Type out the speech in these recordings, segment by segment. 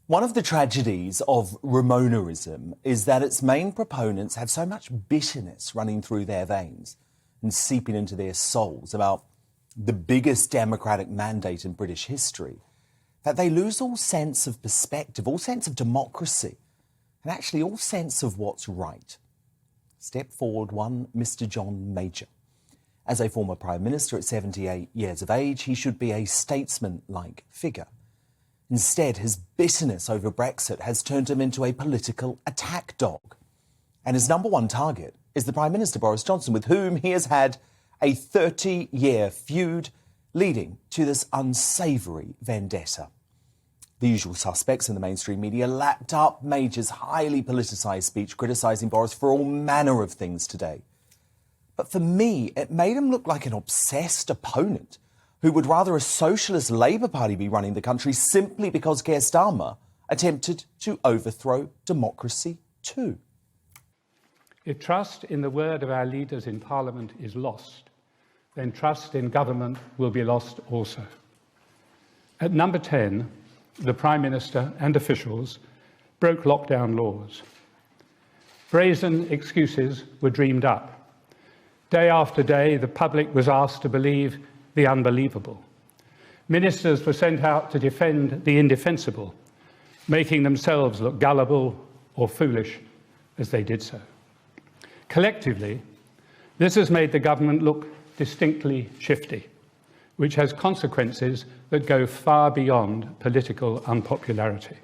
One of the tragedies of Remonerism is that its main proponents have so much bitterness running through their veins and seeping into their souls about the biggest democratic mandate in British history that they lose all sense of perspective, all sense of democracy, and actually all sense of what's right. Step forward one Mr. John Major. As a former Prime Minister at 78 years of age, he should be a statesman-like figure. Instead, his bitterness over Brexit has turned him into a political attack dog. And his number one target is the Prime Minister, Boris Johnson, with whom he has had a 30-year feud leading to this unsavoury vendetta. The usual suspects in the mainstream media lapped up Major's highly politicised speech criticising Boris for all manner of things today. But for me, it made him look like an obsessed opponent who would rather a socialist Labour Party be running the country simply because Keir Starmer attempted to overthrow democracy too. If trust in the word of our leaders in Parliament is lost, then trust in government will be lost also. At number 10, the Prime Minister and officials broke lockdown laws. Brazen excuses were dreamed up. Day after day, the public was asked to believe the unbelievable. Ministers were sent out to defend the indefensible, making themselves look gullible or foolish as they did so. Collectively, this has made the government look distinctly shifty, which has consequences that go far beyond political unpopularity.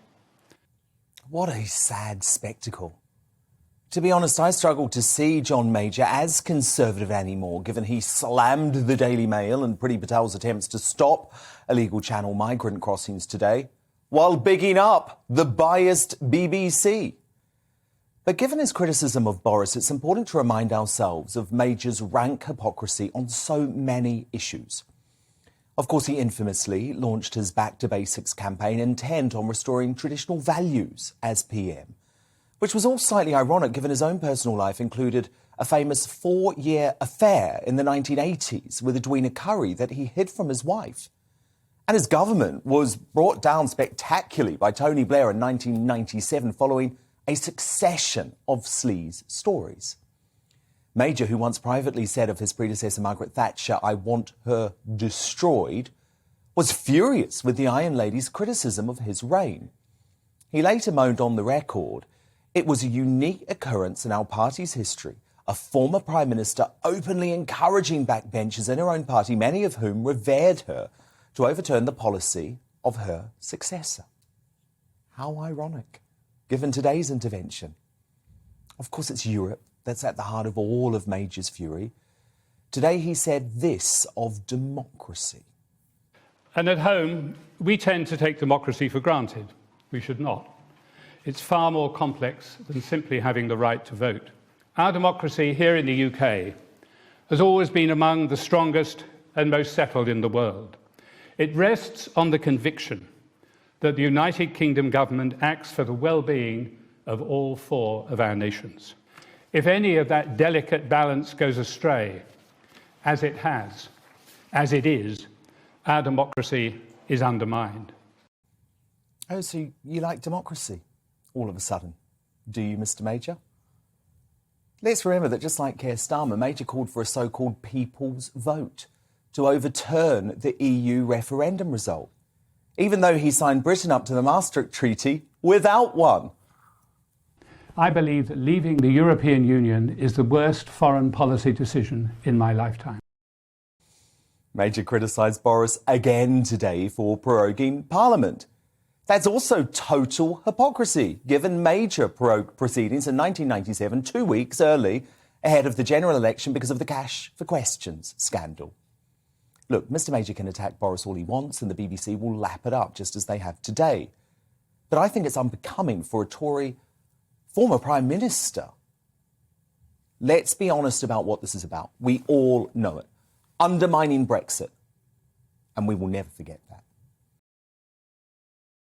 What a sad spectacle. To be honest, I struggled to see John Major as Conservative anymore, given he slammed the Daily Mail and Priti Patel's attempts to stop illegal Channel migrant crossings today, while bigging up the biased BBC. But given his criticism of Boris, it's important to remind ourselves of Major's rank hypocrisy on so many issues. Of course, he infamously launched his Back to Basics campaign intent on restoring traditional values as PM, which was all slightly ironic given his own personal life included a famous 4-year affair in the 1980s with Edwina Currie that he hid from his wife. And his government was brought down spectacularly by Tony Blair in 1997 following a succession of sleaze stories. Major, who once privately said of his predecessor Margaret Thatcher, "I want her destroyed," was furious with the Iron Lady's criticism of his reign. He later moaned on the record, "It was a unique occurrence in our party's history, a former Prime Minister openly encouraging backbenchers in her own party, many of whom revered her, to overturn the policy of her successor." How ironic, given today's intervention. Of course, it's Europe that's at the heart of all of Major's fury. Today he said this of democracy. And at home, we tend to take democracy for granted. We should not. It's far more complex than simply having the right to vote. Our democracy here in the UK has always been among the strongest and most settled in the world. It rests on the conviction that the United Kingdom government acts for the well-being of all 4 of our nations. If any of that delicate balance goes astray, as it has, as it is, our democracy is undermined. Oh, so you like democracy all of a sudden? Do you, Mr. Major? Let's remember that just like Keir Starmer, Major called for a so-called people's vote to overturn the EU referendum result, even though he signed Britain up to the Maastricht Treaty without one. I believe that leaving the European Union is the worst foreign policy decision in my lifetime. Major criticised Boris again today for proroguing Parliament. That's also total hypocrisy, given Major prorogued proceedings in 1997, 2 weeks early, ahead of the general election because of the Cash for Questions scandal. Look, Mr. Major can attack Boris all he wants and the BBC will lap it up just as they have today. But I think it's unbecoming for a Tory former Prime Minister. Let's be honest about what this is about. We all know it. Undermining Brexit. And we will never forget that.